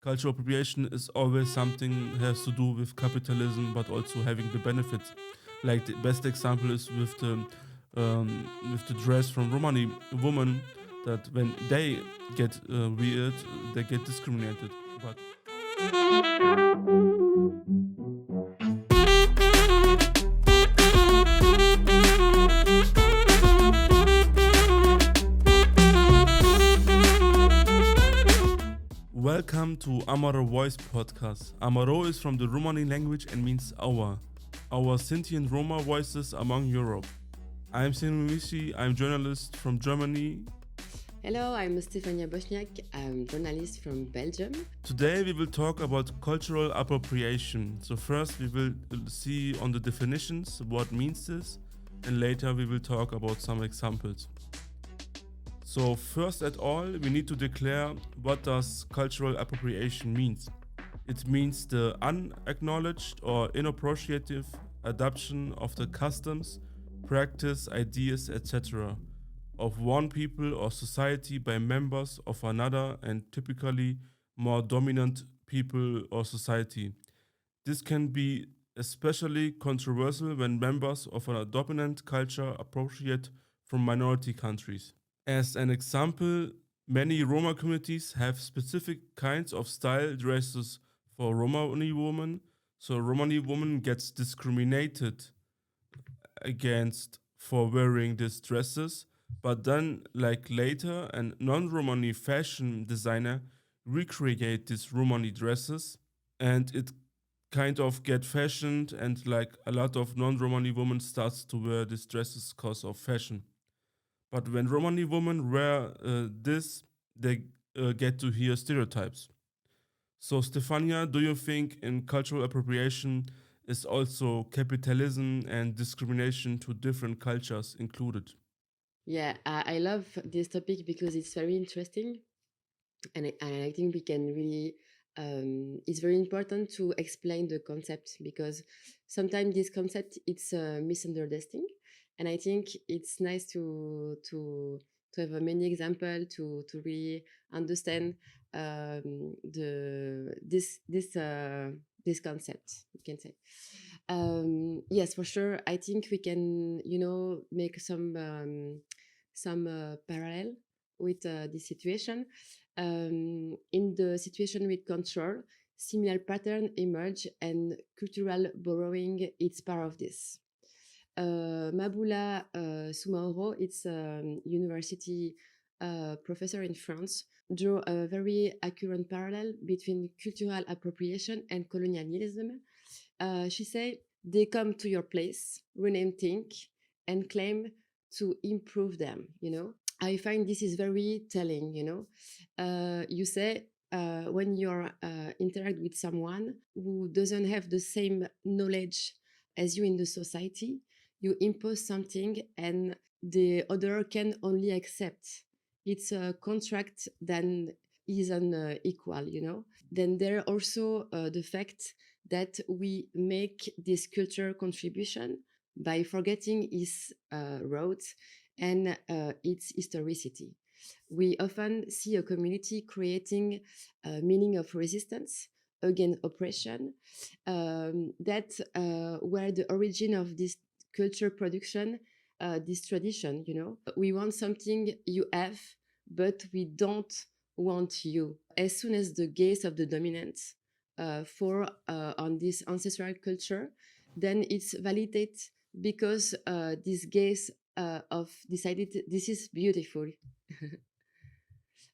Cultural appropriation is always something has to do with capitalism, but also having the benefits. Like the best example is with the dress from Romani woman that when they get weird, they get discriminated. But welcome to Amaro Voice podcast. Amaro is from the Romani language and means our Sinti and Roma voices among Europe. I'm Sinti, I'm journalist from Germany. Hello, I'm Stefania Bosniak. I'm journalist from Belgium. Today we will talk about cultural appropriation. So first we will see on the definitions what means this, and later we will talk about some examples. So first at all, we need to declare what does cultural appropriation means. It means the unacknowledged or inappropriate adoption of the customs, practice, ideas, etc. of one people or society by members of another and typically more dominant people or society. This can be especially controversial when members of a dominant culture appropriate from minority countries. As an example, many Roma communities have specific kinds of style dresses for Romani women, so Romani woman gets discriminated against for wearing these dresses, but then like later a non-Romani fashion designer recreate these Romani dresses and it kind of get fashioned and like a lot of non-Romani women starts to wear these dresses because of fashion. But when Romani women wear this, they get to hear stereotypes. So, Stefania, do you think in cultural appropriation is also capitalism and discrimination to different cultures included? Yeah, I love this topic because it's very interesting, and I think we can really. It's very important to explain the concept because sometimes this concept it's a misunderstanding, and I think it's nice to have a many example to really understand this concept. You can say. Yes, for sure. I think we can, make some parallel with this situation. In the situation with control, similar pattern emerge, and cultural borrowing it's part of this. Mabula Sumaoro, it's a university professor in France, drew a very accurate parallel between cultural appropriation and colonialism. She said, they come to your place, rename things, and claim to improve them. I find this is very telling. You say, when you're interact with someone who doesn't have the same knowledge as you in the society, you impose something and the other can only accept. It's a contract that isn't equal. Then there also the fact that we make this culture contribution by forgetting its roots and its historicity. We often see a community creating a meaning of resistance against oppression, that where the origin of this culture production, this tradition. We want something you have, but we don't want you. As soon as the gaze of the dominant for on this ancestral culture, then it's validated because this gaze of decided this is beautiful.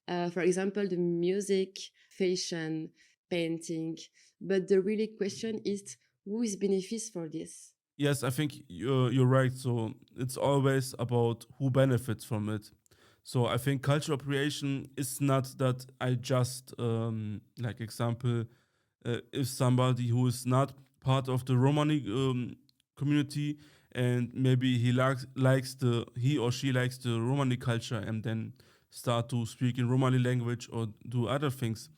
For example, the music, fashion, painting. But the really question is who is benefits for this? Yes, I think you're right. So it's always about who benefits from it. So I think cultural appropriation is not that I just like example, if somebody who is not part of the Romani community and maybe he or she likes the Romani culture and then start to speak in Romani language or do other things.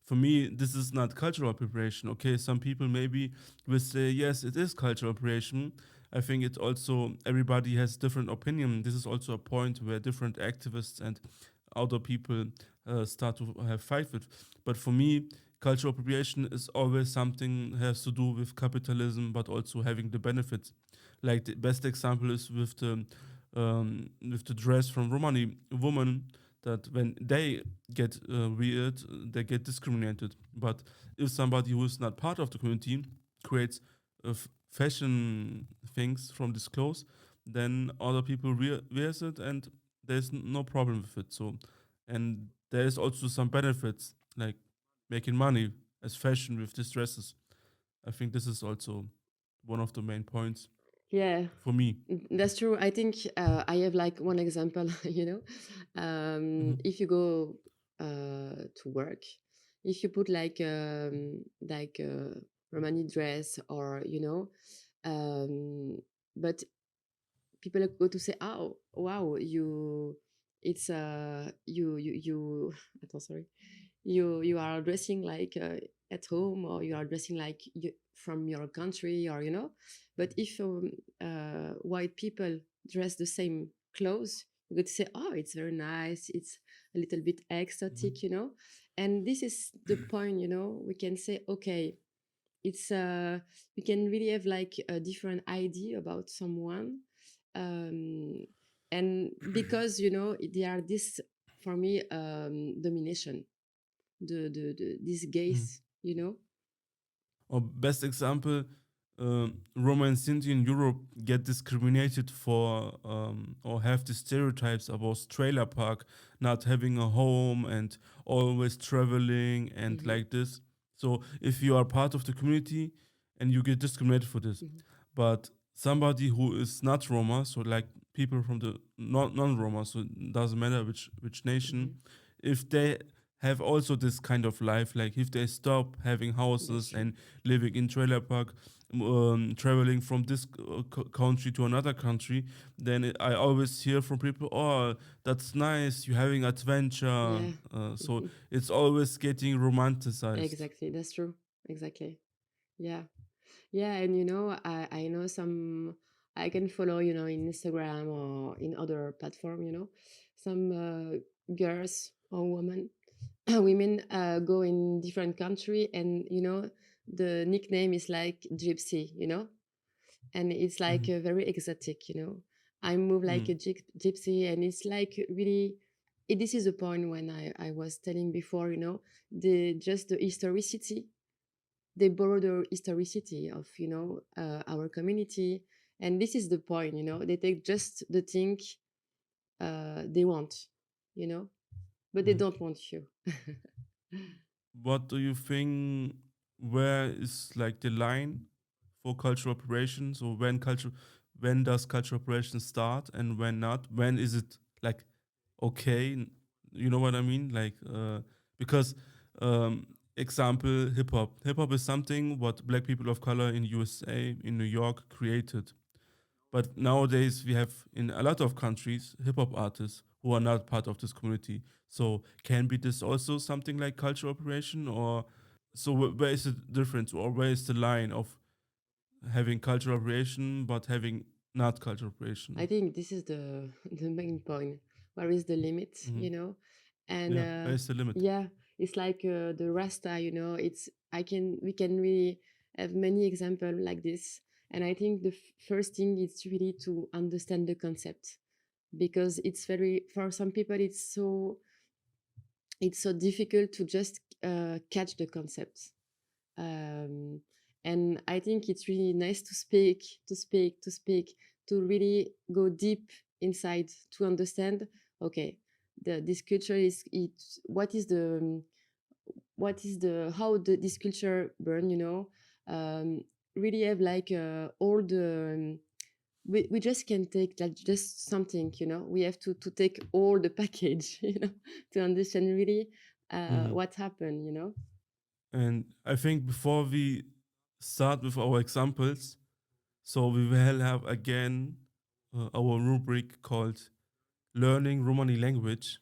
For me, this is not cultural appropriation. Okay, some people maybe will say yes, it is cultural appropriation. I think it also everybody has different opinion. This is also a point where different activists and other people start to have fight with. But for me, cultural appropriation is always something has to do with capitalism, but also having the benefits. Like the best example is with the dress from Romani women that when they get weird, they get discriminated. But if somebody who is not part of the community creates fashion things from this clothes, then other people wears it and there's no problem with it. So, and there's also some benefits like making money as fashion with these dresses. I think this is also one of the main points Yeah, for me. that's true. I think I have like one example, Hmm. if you go to work, if you put like a Romani dress or, but people go to say, "Oh, wow, it's you." Attends, sorry, you are dressing like at home, or you are dressing like from your country, or But if white people dress the same clothes, you could say, "Oh, it's very nice. It's a little bit exotic," And this is the point, We can say, okay, it's we can really have like a different idea about someone, um and because they are this, for me, domination, the this Hmm. gaze, Or best example, Roma and Sinti in Europe get discriminated for or have the stereotypes about trailer park not having a home and always traveling and hmm like this. So if you are part of the community and you get discriminated for this, hmm but somebody who is not Roma, so like people from the non-Roma, so it doesn't matter which nation, hmm if they have also this kind of life, like if they stop having that's houses true. and living in trailer park, traveling from this country to another country, then I always hear from people, "Oh, that's nice, you're having adventure." Yeah. So it's always getting romanticized. Exactly, that's true. Exactly. Yeah. Yeah, and I know some, I can follow, in Instagram or in other platform, some girls or women, women go in different country, and the nickname is like gypsy, and it's like Mhm. very exotic, I move like a Mm. gypsy, and it's like really, this is the point when I was telling before, the just the historicity, they borrow the historicity of our community, and this is the point, they take just the thing they want, you know but they Mhm. don't want you. What do you think? Where is like the line for cultural appropriation? So when does cultural appropriation start and when not? When is it like okay? You know what I mean? Like because um, example hip hop. Hip hop is something what black people of color in USA in New York created. But nowadays we have in a lot of countries hip hop artists who are not part of this community. So can be this also something like cultural appropriation, or so where is the difference, or where is the line of having cultural appropriation but having not cultural I appropriation? think this is the the main point. Where is the limit, Hmm. and Yeah, where is the limit? yeah, it's like the rasta, it's I can we can really have many examples like this. And I think the first thing is really to understand the concept, because it's very, for some people, it's so difficult to just catch the concept. um, and I think it's really nice to speak, to really go deep inside to understand. Okay, this culture is it. What is the how this culture burn? Really have like all the. We just can take like just something, we have to take all the package, to understand really Hmm. what happened, And I think before we start with our examples, so we will have again our rubric called Learning Romani Language.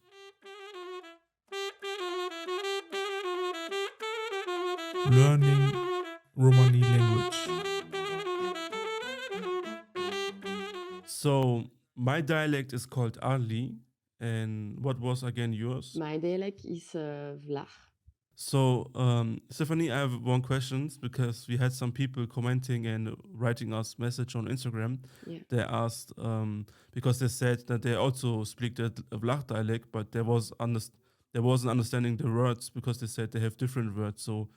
Learning Romani language. So my dialect is called Arli, and what was again yours? My dialect is Vlach. So, Stephanie, I have one question because we had some people commenting and writing us message on Instagram. Yeah. They asked because they said that they also speak the Vlach dialect, but there wasn't understanding the words because they said they have different words. So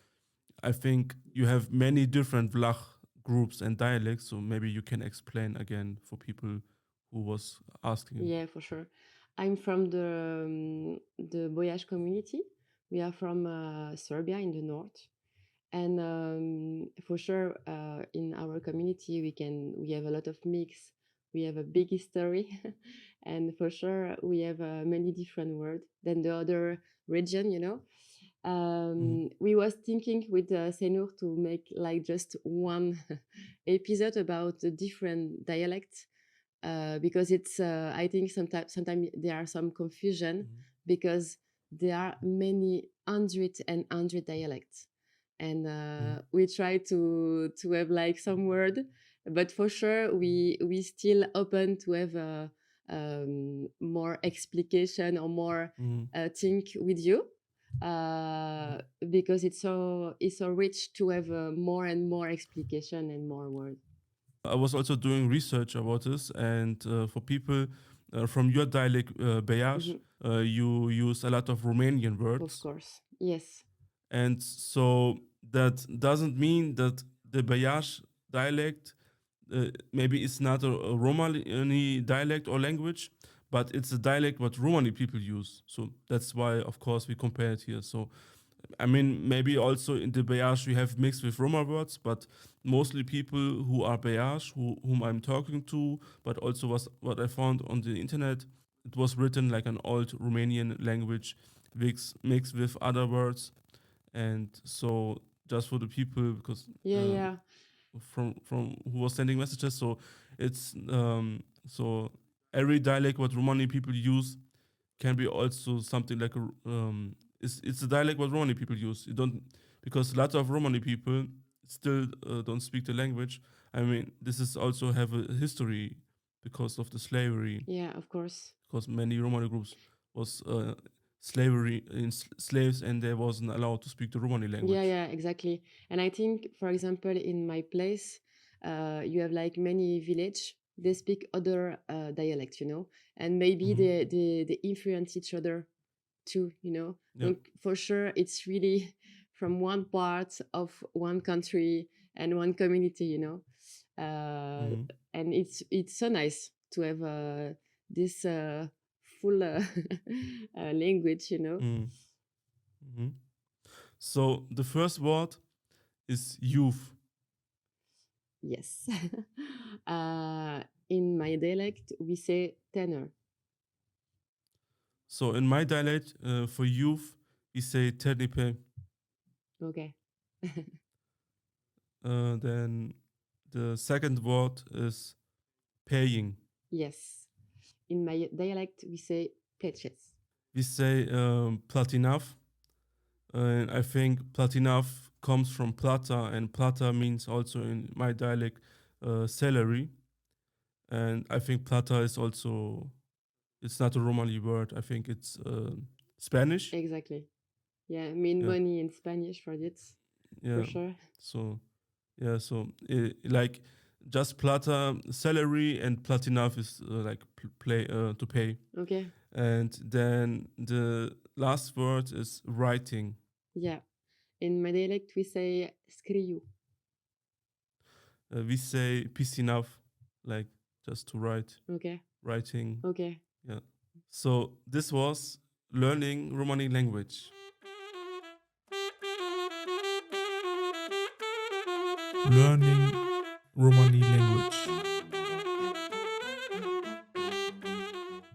I think you have many different Vlach groups and dialects. So maybe you can explain again for people who was asking. Yeah, for sure. I'm from the Boyash community. We are from Serbia in the north, and for sure, in our community, we have a lot of mix. We have a big history, and for sure, we have many different words than the other region. Mhm. We was thinking with Senur to make like just one episode about the different dialects because it's I think sometimes there are some confusion Mhm. because there are many hundred dialects, and Mhm. we try to have like some word, but for sure we still open to have more explication or more Mhm. think with you Mhm. because it's so rich to have more and more explication and more words. I was also doing research about this, and for people from your dialect, Beyash, Mhm. you use a lot of Romanian Of words, course, yes. and so that doesn't mean that the Beyash dialect maybe it's not a Romani dialect or language, but it's a dialect what Romani people use. So that's why, of course, we compare it here. So I mean, maybe also in the Beyash we have mixed with Roma words, but mostly people who are Beyash, whom I'm talking to, but also was what I found on the internet. It was written like an old Romanian language mixed with other words, and so just for the people because Yeah, yeah, from who was sending messages, so it's so every dialect what Romani people use can be also something like it's a dialect what Romani people use. You don't because lots of Romani people still don't speak the language. I mean, this is also have a history because of the slavery. yeah, of course. Because many Romani groups was slavery in slaves and they wasn't allowed to speak the Romani Yeah, language. yeah, exactly. And I think, for example, in my place, you have like many village. They speak other dialects, and maybe Hmm. they influence each other too. Yeah. Donc for sure, it's really from one part of one country and one community. Uh, Hmm. and it's so nice to have this full language. Hmm. Hmm. So the first word is youth. Yes. In my dialect, we say tenor. So in my dialect, for youth, we say ternipe. Okay. Then the second word is paying. Yes. In my dialect, we say pleches. We say platinav. And I think platinav comes from plata, and plata means also in my dialect salary. And I think plata is also, it's not a Romani word. I think it's Spanish. Exactly. Yeah, mean Yeah. money in Spanish for this, for Yeah. sure. So yeah, so like just plata salary and platinav is like play to pay, Okay. and then the last word is writing. Yeah. In my dialect, we say scriu. We say pisinav, like just to write, Okay. writing. Okay. Yeah. So this was learning Romani language. Learning Romani language.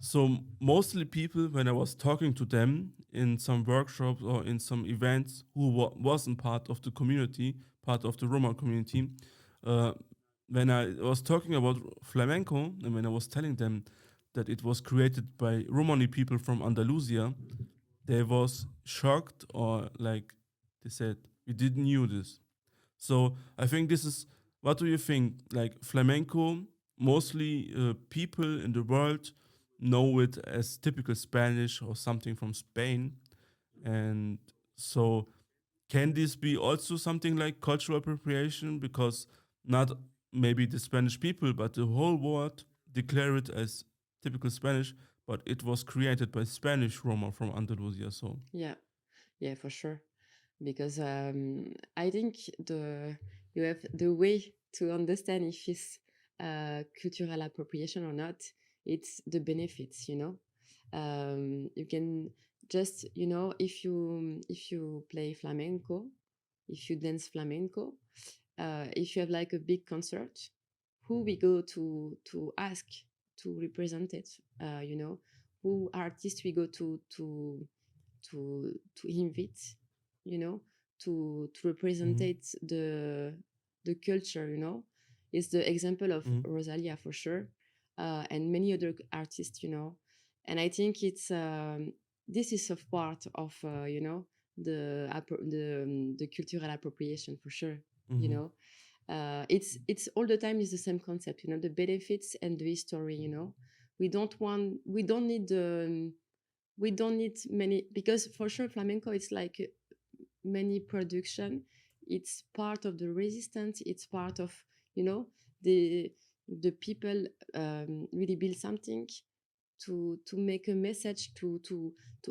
So mostly people, when I was talking to them in some workshops or in some events, who wasn't part of the community, part of the Roma community, uh, when I was talking about flamenco and when I was telling them that it was created by Romani people from Andalusia, they was shocked or like they said, we didn't knew this. So I think this is what do you think? Like flamenco, mostly people in the world know it as typical Spanish or something from Spain, and so can this be also something like cultural appropriation? Because not maybe the Spanish people, but the whole world declare it as typical Spanish, but it was created by Spanish Roma from Andalusia. So, Yeah, yeah, for sure. Because I think you have the way to understand if it's cultural appropriation or not. It's the benefits, you know. You can just, you know, if you play flamenco, if you dance flamenco, if you have like a big concert, who we go to ask to represent it, you know, who artists we go to invite, you know, to represent mhm, the culture, you know. It's the example of mhm, Rosalia for sure, and many other artists, you know. And I think it's this is a part of you know, the cultural appropriation for sure, you mhm. know. It's all the time is the same concept, you know, the benefits and the history, you know. We don't need we don't need many, because for sure flamenco it's like many production. It's part of the resistance, it's part of, you know, the people really build something to make a message to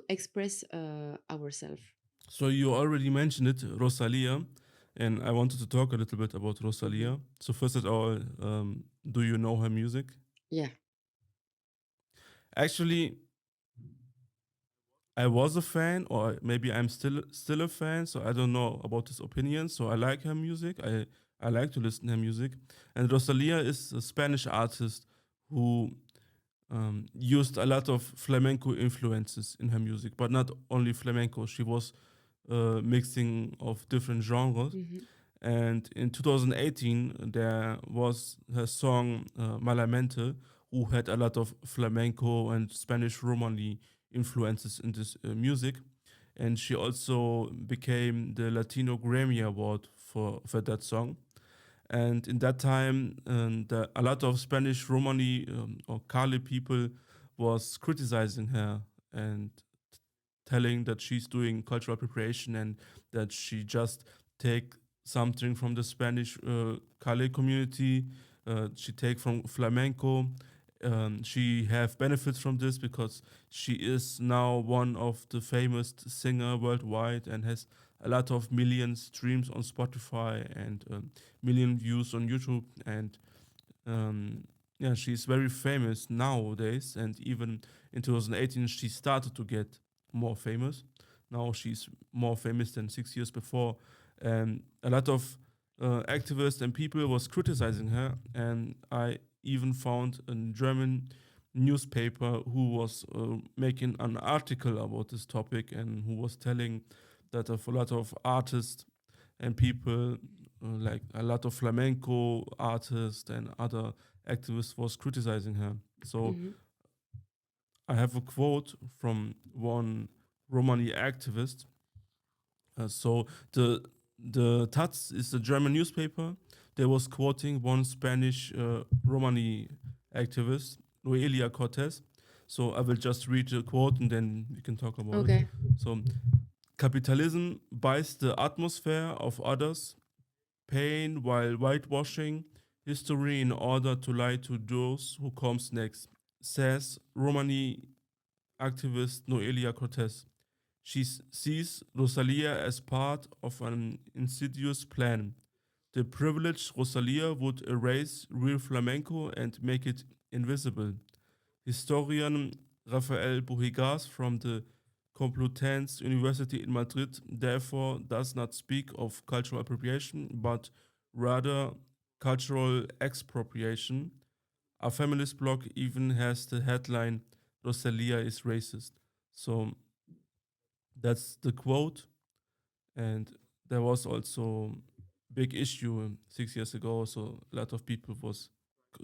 express ourselves. So you already mentioned it, Rosalia, and I wanted to talk a little bit about Hmm. Rosalia. So first of all, do you know her music? Yeah. Actually, I was a fan, or maybe I'm still a fan. So I don't know about his opinion. So I like her music. I like to listen to her music. And Rosalia is a Spanish artist who used a lot of flamenco influences in her music, but not only flamenco. She was mixing of different genres. Hmm. And in 2018, there was her song Malamente, who had a lot of flamenco and Spanish Romani influences in this music. And she also became the Latino Grammy Award for that song. And in that time, a lot of Spanish Romani or Cali people was criticizing her and telling that she's doing cultural appropriation and that she just take something from the Spanish Cali community. She take from flamenco. She have benefits from this because she is now one of the famous singer worldwide and has a lot of million streams on Spotify and million views on YouTube. And um, yeah, she's very famous nowadays. And even in 2018, she started to get more famous. Now she's more famous than 6 years before. And a lot of activists and people was criticizing her. And I even found a German newspaper who was making an article about this topic and who was telling that of a lot of artists and people like a lot of flamenco artists and other activists was criticizing her. So Hmm. I have a quote from one Romani activist. So the Taz is a German newspaper. They was quoting one Spanish Romani activist, Noelia Cortez. So I will just read the quote and then we can talk about it. Okay. So capitalism buys the atmosphere of others, pain while whitewashing history in order to lie to those who comes next, says Romani activist Noelia Cortez. She sees Rosalia as part of an insidious plan. The privileged Rosalia would erase real flamenco and make it invisible. Historian Rafael Buhigas from the Complutense University in Madrid therefore does not speak of cultural appropriation, but rather cultural expropriation. A feminist blog even has the headline Rosalia is racist. So that's the quote. And there was also big issue 6 years ago. So a lot of people was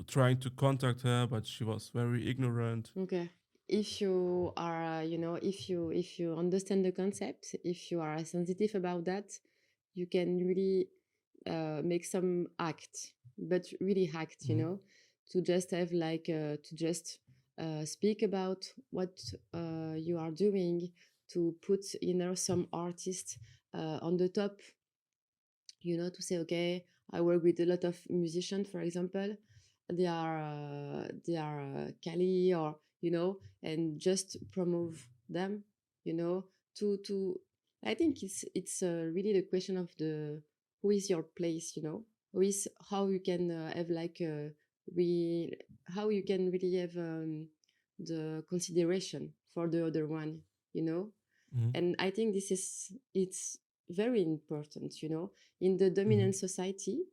trying to contact her, but she was very ignorant. Okay. If you are, you know, if you understand the concept, if you are sensitive about that, you can really make some act, but really act, you Mhm. know, to just have like to just speak about what you are doing, to put, you know, some artists on the top, to say, okay, I work with a lot of musicians, for example, they are Cali, or and just promote them, to I think it's really the question of the who is your place, who is how you can have like we how you can really have the consideration for the other one, you know Mhm. and I think it's very important, in the Mhm. dominant society,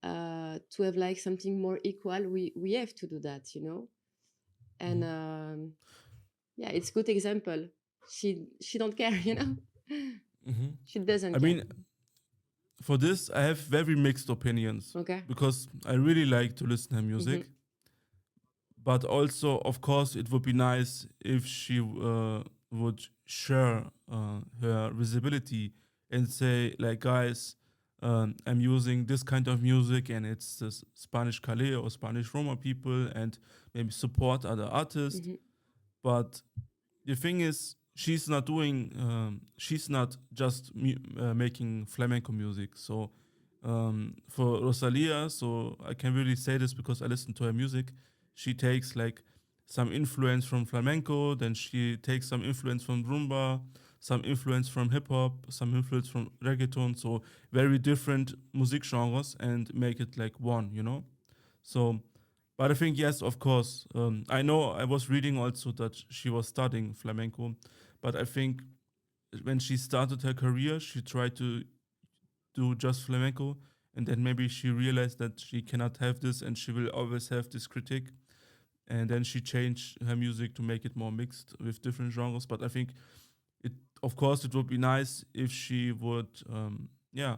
to have like something more equal. We have to do that, and Mhm. yeah, it's good example. She don't care, Mhm. she doesn't I care. mean, for this, I have very mixed opinions Okay. because I really like to listen to her Mm-hmm. music, but also, of course, it would be nice if she would share her visibility and say, like, guys, I'm using this kind of music, and it's the Spanish Calais or Spanish Roma people, and maybe support other artists. Mm-hmm. But the thing is, she's not just making flamenco music. So for Rosalia, so I can really say this because I listen to her music. She takes like some influence from flamenco, then she takes some influence from rumba, some influence from hip hop, some influence from reggaeton. So very different music genres and make it like one. So, but I think yes, of course. I know I was reading also that she was studying flamenco, but I think when she started her career, she tried to do just flamenco, and then maybe she realized that she cannot have this, and she will always have this critique. And then she changed her music to make it more mixed with different genres. But I think it, of course, it would be nice if she would, yeah,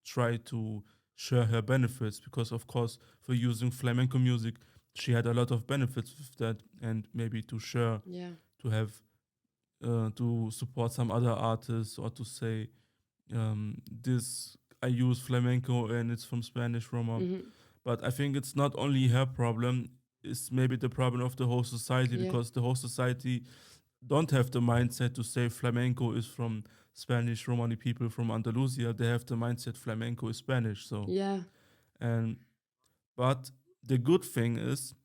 try to share her benefits because, of course, for using flamenco music, she had a lot of benefits with that, and maybe to share, Yeah. to have, to support some other artists, or to say, this I use flamenco and it's from Spanish Roma. Mm-hmm. But I think it's not only her problem; it's maybe the problem of the whole society Yeah. because the whole society don't have the mindset to say flamenco is from Spanish Romani people from Andalusia. They have the mindset flamenco is Spanish. So Yeah. and but the good thing is,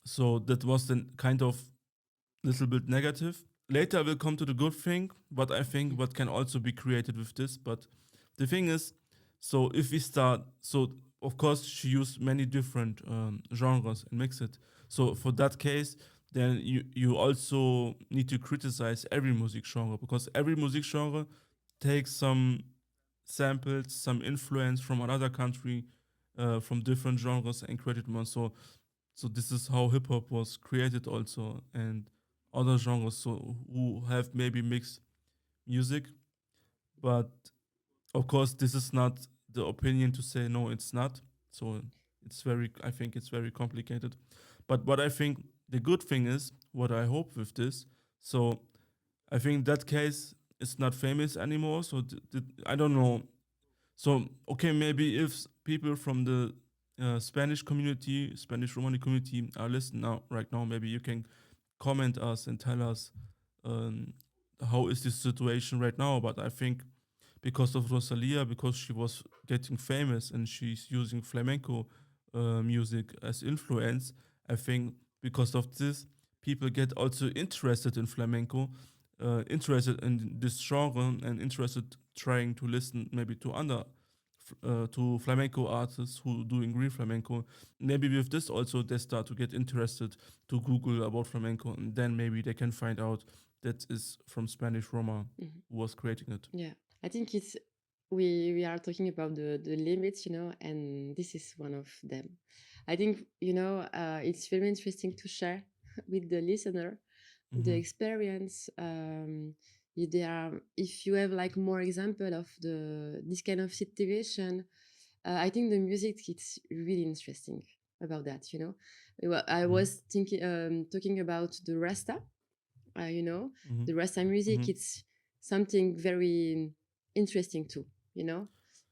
so that was then kind of little bit negative. Later we'll come to the good thing, but I think what can also be created with this. But the thing is, so if we start, so of course she used many different genres and mix it. So for that case, then you also need to criticize every music genre because every music genre takes some samples, some influence from another country, from different genres and created one. So this is how hip hop was created also, and other genres so who have maybe mixed music. But of course, this is not the opinion to say no, it's not. So I think it's very complicated. But what I think the good thing is, what I hope with this, so I think that case is not famous anymore. So I don't know. So okay, maybe if people from the Spanish community, Spanish Romani community are listening now, right now, maybe you can comment us and tell us um, how is this situation right now. But I think because of Rosalia, because she was getting famous and she's using flamenco music as influence, I think because of this, people get also interested in flamenco, interested in this genre, and interested trying to listen maybe to other to flamenco artists who doing real flamenco. Maybe with this also they start to get interested to Google about flamenco, and then maybe they can find out that is from Spanish Roma Mm-hmm. who was creating it. Yeah. I think it's we are talking about the limits, and this is one of them. I think it's very interesting to share with the listener the Mm-hmm. experience. If you have like more example of this kind of situation, I think the music it's really interesting about that. I Mm-hmm. was thinking talking about the Rasta. You know, Mm-hmm. the Rasta music Mm-hmm. it's something very interesting too.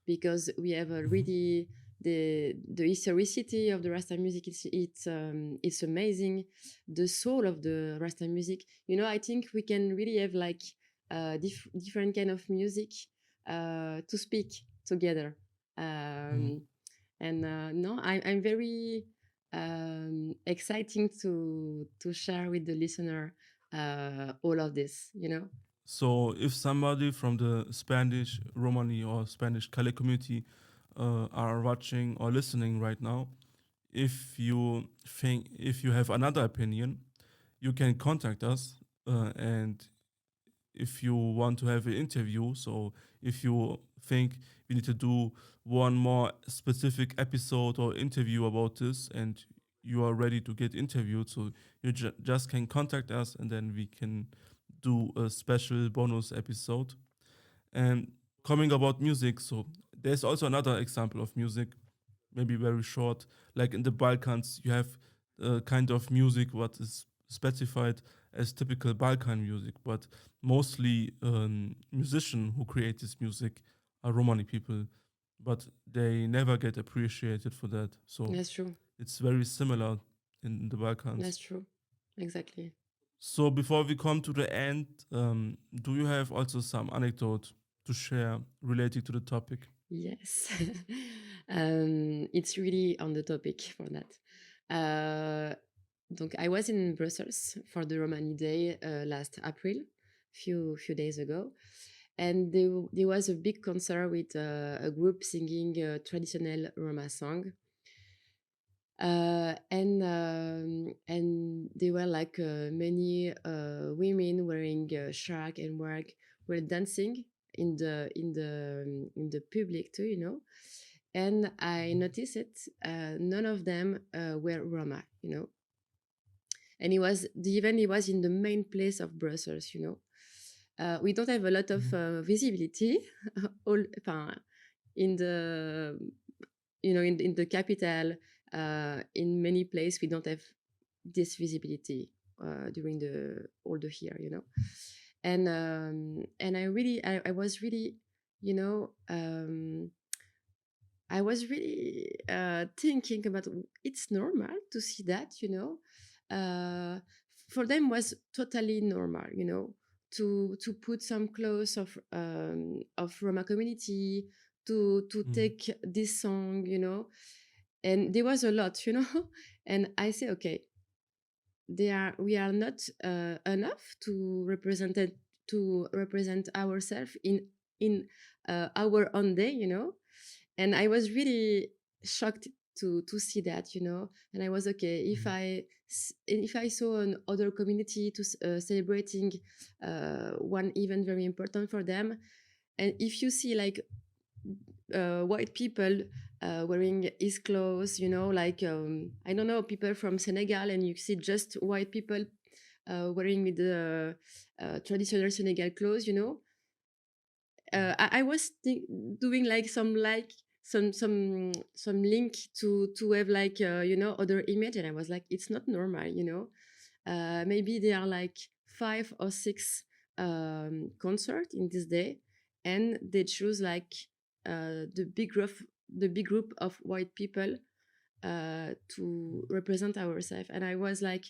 Because we have Mm-hmm. already the historicity of the Rasta music. It's amazing. The soul of the Rasta music. I think we can really have like different kind of music to speak together. Mhm. And no, I'm very exciting to share with the listener all of this, you know. So, if somebody from the Spanish Romani or Spanish Cali community are watching or listening right now, if you have another opinion, you can contact us, and if you want to have an interview, so if you think we need to do one more specific episode or interview about this, and you are ready to get interviewed, so you just can contact us, and then we can do a special bonus episode. And coming about music, so there's also another example of music, maybe very short. Like in the Balkans, you have kind of music what is specified as typical Balkan music, but mostly musicians who create this music are Romani people, but they never get appreciated for that. So That's true. it's very similar in the Balkans. That's true. Exactly. So before we come to the end, do you have also some anecdote to share related to the topic? Yes. It's really on the topic for that. Donc, I was in Brussels for the Romani Day last April, few days ago, and there was a big concert with a group singing a traditional Roma song. And there were like many women wearing shark and work were dancing in the public too, you know. And I noticed it. None of them were Roma, you know. And the event. He was in the main place of Brussels, you know. We don't have a lot of Mhm. visibility, all in the in the capital. In many places, we don't have this visibility during the all the year, you know. And I was really, you know. I was really thinking about it's normal to see that, you know. For them was totally normal, you know, to put some clothes of Roma community, to Mhm. take this song, you know, and there was a lot, you know, and I say, okay, we are not enough to represent ourselves in our own day, you know. And I was really shocked to see that, you know. And I was okay Mhm. if I saw an other community celebrating one event very important for them, and if you see like white people wearing his clothes, you know, like I don't know, people from Senegal, and you see just white people wearing with the traditional Senegal clothes, you know. I was doing like some link to have like you know, other image, and I was like, it's not normal, you know. Maybe there are like 5 or 6 concert in this day, and they choose like the big group of white people to represent ourselves. And I was like,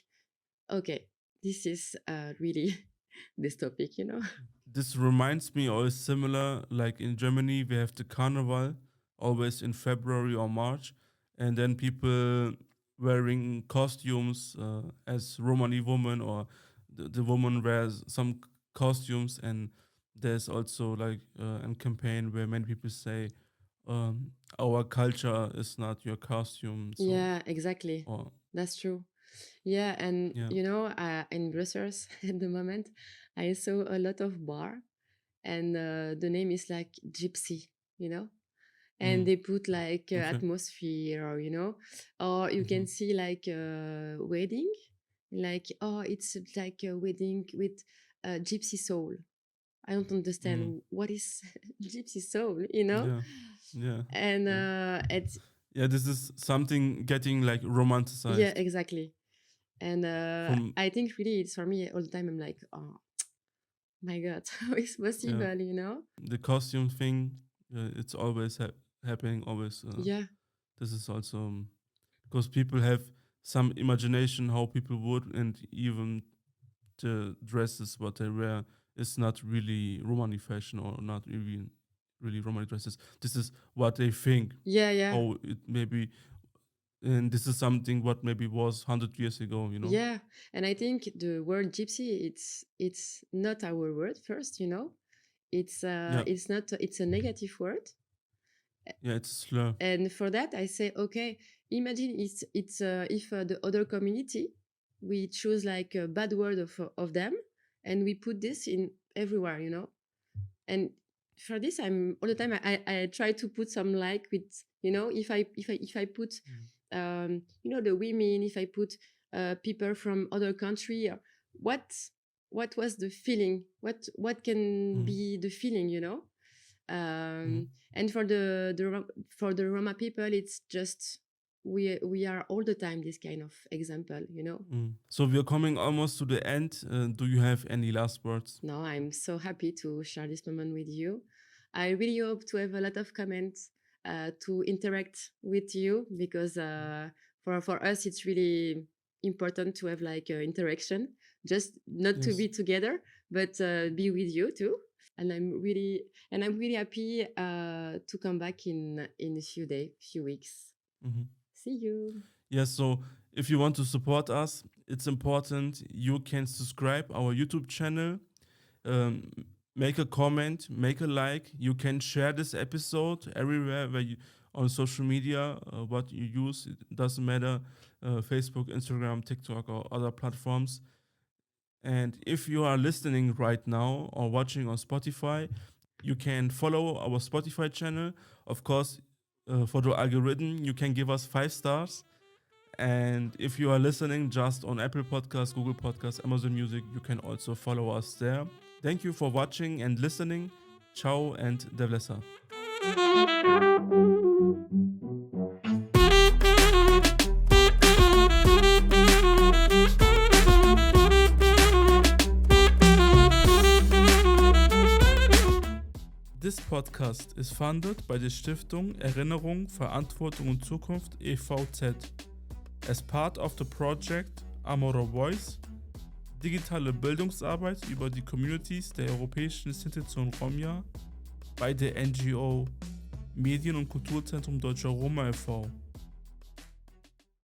okay, this is really this topic, you know. This reminds me, or is similar, like in Germany, we have the Carnival always in February or March, and then people wearing costumes as Romani woman, or the woman wears some costumes, and there's also like a campaign where many people say, our culture is not your costume, so, Yeah, exactly. or, That's true. Yeah, and yeah. you know, in Brussels at the moment, I saw a lot of bar, and the name is like Gypsy, you know, and Mm, they put like okay. atmosphere, or you know, or you Hmm. can see like wedding, like, oh, it's like a wedding with Gypsy soul. I don't Mm, understand what is Gypsy soul, you know, yeah. Yeah. and Yeah. it's Yeah, this is something getting like yeah, romanticized exactly. And from, I think really it's for me all the time. I'm like, oh my God, how is yeah, possible, you know? the costume thing. It's always happening. Always. Yeah, This is also because people have some imagination how people would, and even the dresses what they wear is not really Romani fashion, or not even really Romani dresses. This is what they think. Yeah. Oh, it maybe, and this is something what maybe was 100 years ago, you know? Yeah, and I think the word gypsy, it's not our word first, you know. Yeah, It's not. It's a negative word, yeah, it's a slur. and for that I say, okay, imagine it's if the other community we choose like a bad word of them, and we put this in everywhere, you know. And for this, I'm all the time. I try to put some like with, you know, if I put you know, the women, if I put people from other country, what was the feeling, what can Mhm, be the feeling, you know. mhm, And for the Roma people, it's just we are all the time this kind of example, you know. mhm. So we are coming almost to the end. Do you have any last words? No, I'm so happy to share this moment with you. I really hope to have a lot of comments, to interact with you, because for us it's really important to have like interaction, just not to Yes. be together, but be with you too. And I'm really happy to come back in a few weeks. Mhm. See you. Yes, so if you want to support us, it's important you can subscribe our YouTube channel, um, make a comment, make a like. You can share this episode everywhere where you on social media, what you use. It doesn't matter, Facebook, Instagram, TikTok, or other platforms. And if you are listening right now or watching on Spotify, you can follow our Spotify channel. Of course, for the algorithm, you can give us 5 stars. And if you are listening just on Apple Podcasts, Google Podcasts, Amazon Music, you can also follow us there. Thank you for watching and listening. Ciao and devlesa. This podcast is funded by the Stiftung Erinnerung, Verantwortung und Zukunft (EVZ) as part of the project Amaro Voice, digitale Bildungsarbeit über die Communities der europäischen Sinti und Roma bei der NGO Medien und Kulturzentrum Deutscher Roma e.V.